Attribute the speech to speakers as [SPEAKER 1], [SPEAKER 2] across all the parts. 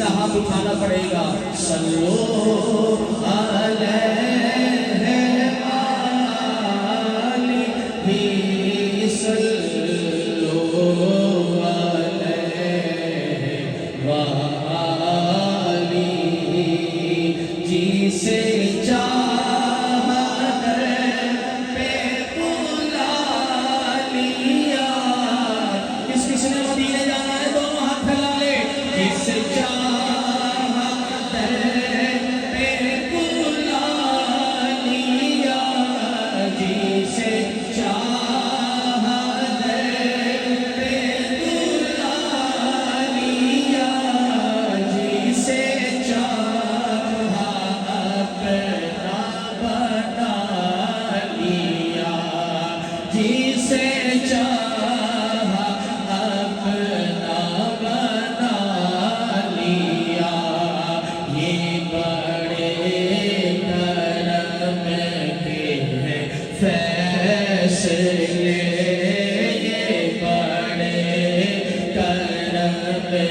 [SPEAKER 1] سیدھا ہاتھ اٹھانا پڑے گا. صلو علیہ وآلہ صلو علیہ وآلہ جسے چاہت پہ بلا لیا. کس کس نے مدینے جانا ہے دونوں ہاتھ پھیلا لے. جسے چاہت پہ بلا لیا جسے چاہت پہ بلا لیا جسے چاہا اپنا بنا لیا جسے چاہا اپنا بنا لیا. یہ بڑے کرم کے ہیں فیصلے. یہ بڑے کرم کے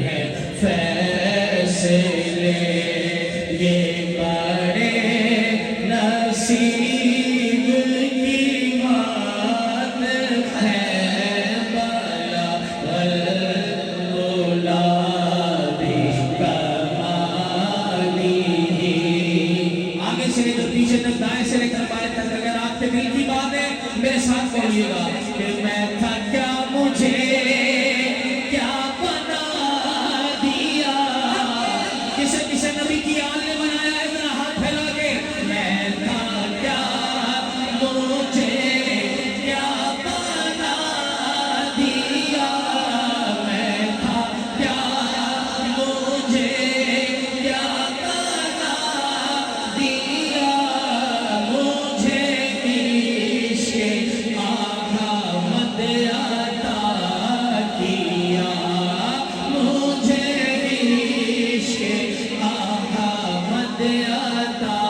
[SPEAKER 1] ہیں فیصلے. یہ بڑے نصیب کی بات ہے. بلا والمولا بکمالہ. آگے سے لے کر پیچھے تک دائیں سے لے کر بائیں تک اگر آپ کے دل کی بات ہے میرے ساتھ پڑھیے گا کہ میں تھا کیا مجھے کیا بنا دیا. کسے کسے نبی کی آل نے بنایا ہے ذرا ہاتھ پھیلا کے. میں تھا کیا مجھے کیا بنا دیا. میں تھا کیا مجھے کیا بنا دیا. مجھے عشق احمد عطا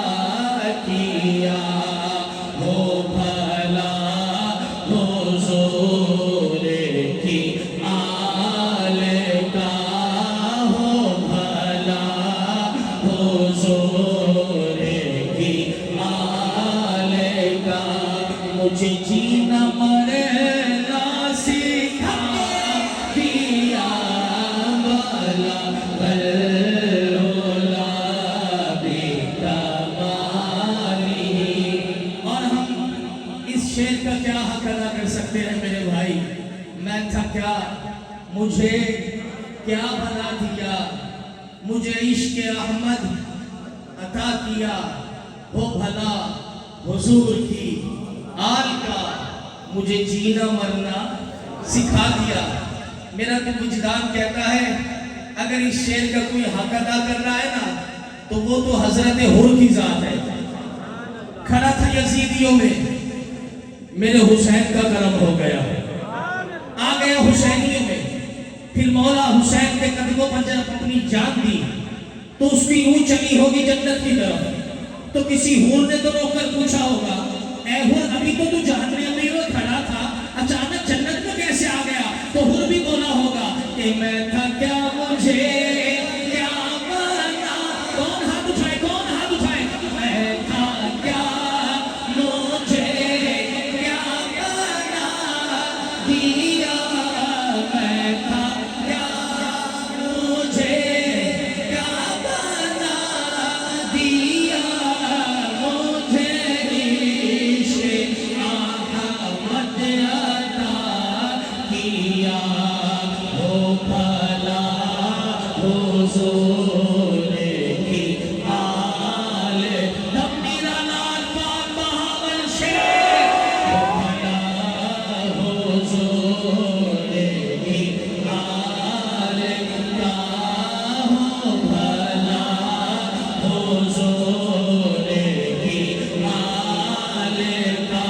[SPEAKER 1] کیا. مجھے عشق احمد عطا کیا. ہو بھلا حضور کی آل کا. ہو بھلا حضور کی آل کا. مجھے جینا مرنا سکھا دیا. بلا والمولا بکمالہ. اور ہم اس شعر کا کیا حق ادا کر سکتے ہیں میرے بھائی. میں تھا کیا مجھے کیا بنا دیا. مجھے عشق احمد عطا کیا. ہو بھلا حضور کی آل کا. مجھے جینا مرنا سکھا دیا. میرا تو وجدان کہتا ہے اگر اس شعر کا کوئی حق ادا کر رہا ہے نا تو وہ تو حضرت حر کی ذات ہے. کھڑا تھا یزیدیوں میں میرے حسین کا کرم ہو گیا. آ گیا حسینیوں میں. پھر مولا حسین کے قدموں پر جب اپنی جان دی تو اس کی روح چلی ہوگی جنت کی طرف. تو کسی حور نے تو روک کر پوچھا ہوگا اے حور ابھی تو جہنم میں وہ کھڑا تھا اچانک جنت میں کیسے آ گیا. تو حور بھی بولا ہوگا کہ میں تھا کیا مجھے کیا بنا. کون ہاتھ اٹھائے کون ہاتھ اٹھائے. میں تھا کیا مجھے کیا بنا دیا. میں تھا کیا مجھے کیا بنا دیا. مجھے عشق احمد عطا کیا. ہو بھلا حضور کی آل. دم میرا لال پاک بہاول شیر. ہو بھلا حضور کی آل کا. ہو بھلا حضور کی آل کا.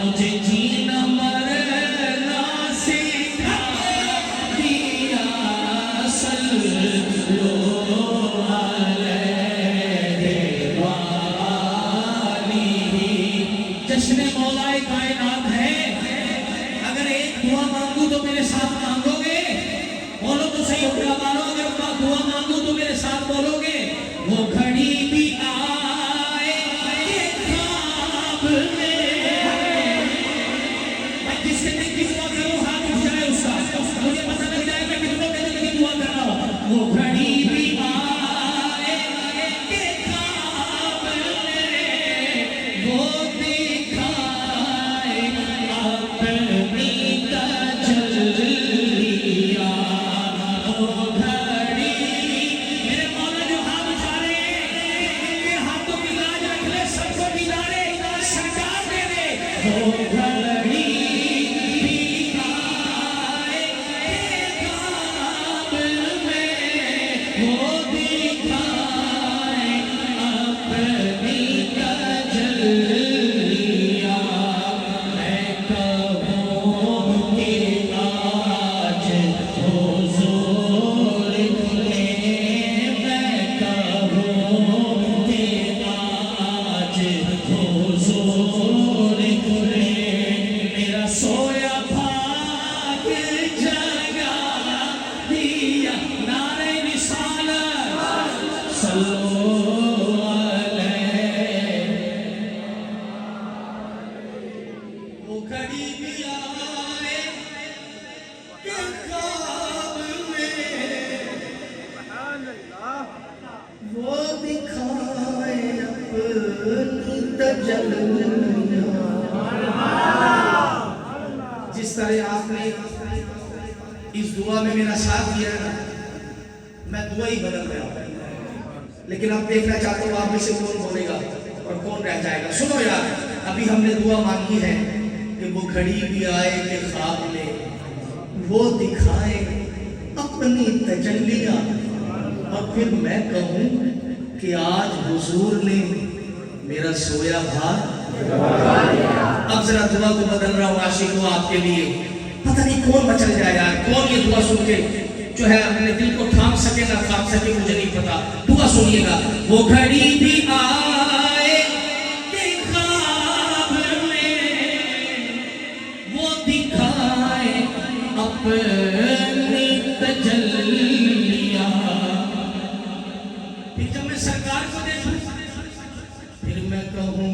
[SPEAKER 1] مجھے جینا مرنا سکھا دیا. صلو گھڑی بھی آئے کہ خواب میں وہ دکھائے اپنی تجلیاں. وہ گھڑی میرے مولا جو ہاتھ اٹھا رہے ہیں ان کے ہاتھوں کی لاج رکھ لے, سب کو دیدارے سرکار دے دے. وہ گھڑی جس طرح آپ نے اس دعا میں میرا ساتھ دیا نا, میں دعا ہی بدل رہا ہوں, لیکن اب دیکھنا چاہتا ہوں آپ میں سے کون بولے گا اور کون رہ جائے گا. سنو یار, ابھی ہم نے دعا مانگی ہے کہ وہ گھڑی بھی آئے کہ خواب میں وہ دکھائے اپنی تجلیاں, اور پھر میں کہوں کہ آج حضور نے میرا سویا بھار. اب ذرا دعا کو بدل رہا ہوں عاشقوں آپ کے لیے. پتہ نہیں کون بچل جائے یار, کون یہ دعا سن کے جو ہے اپنے دل کو تھام سکے نہ تھام سکے, مجھے نہیں پتا. دعا سنیے گا. وہ گھڑی بھی آئے کہ خواب میں وہ دکھائے اپنی تجلیاں. پھر جب میں سرکار کو دیکھوں پھر میں کہوں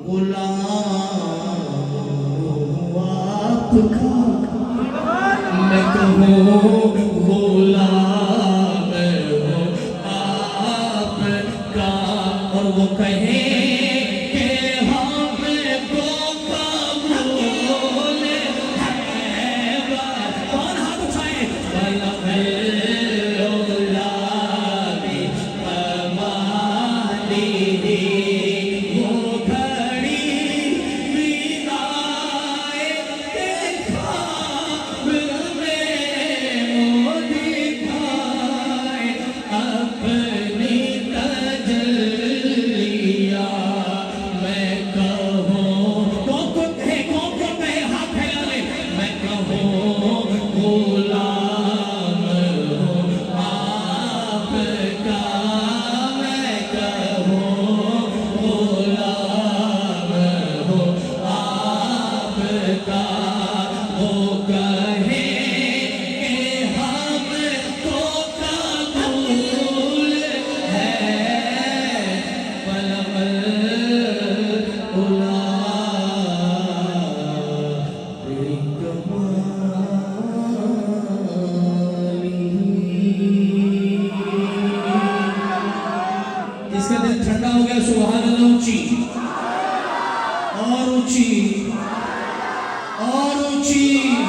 [SPEAKER 1] غلام آپ کا, میں کہوں غلام آپ کا, اور وہ کہے کہ ہم کو قبول ہے. کون ہاتھ اٹھائے؟ جس کا دل ٹھنڈا ہو گیا سبحان اللہ اونچی اور اونچی اور اونچی.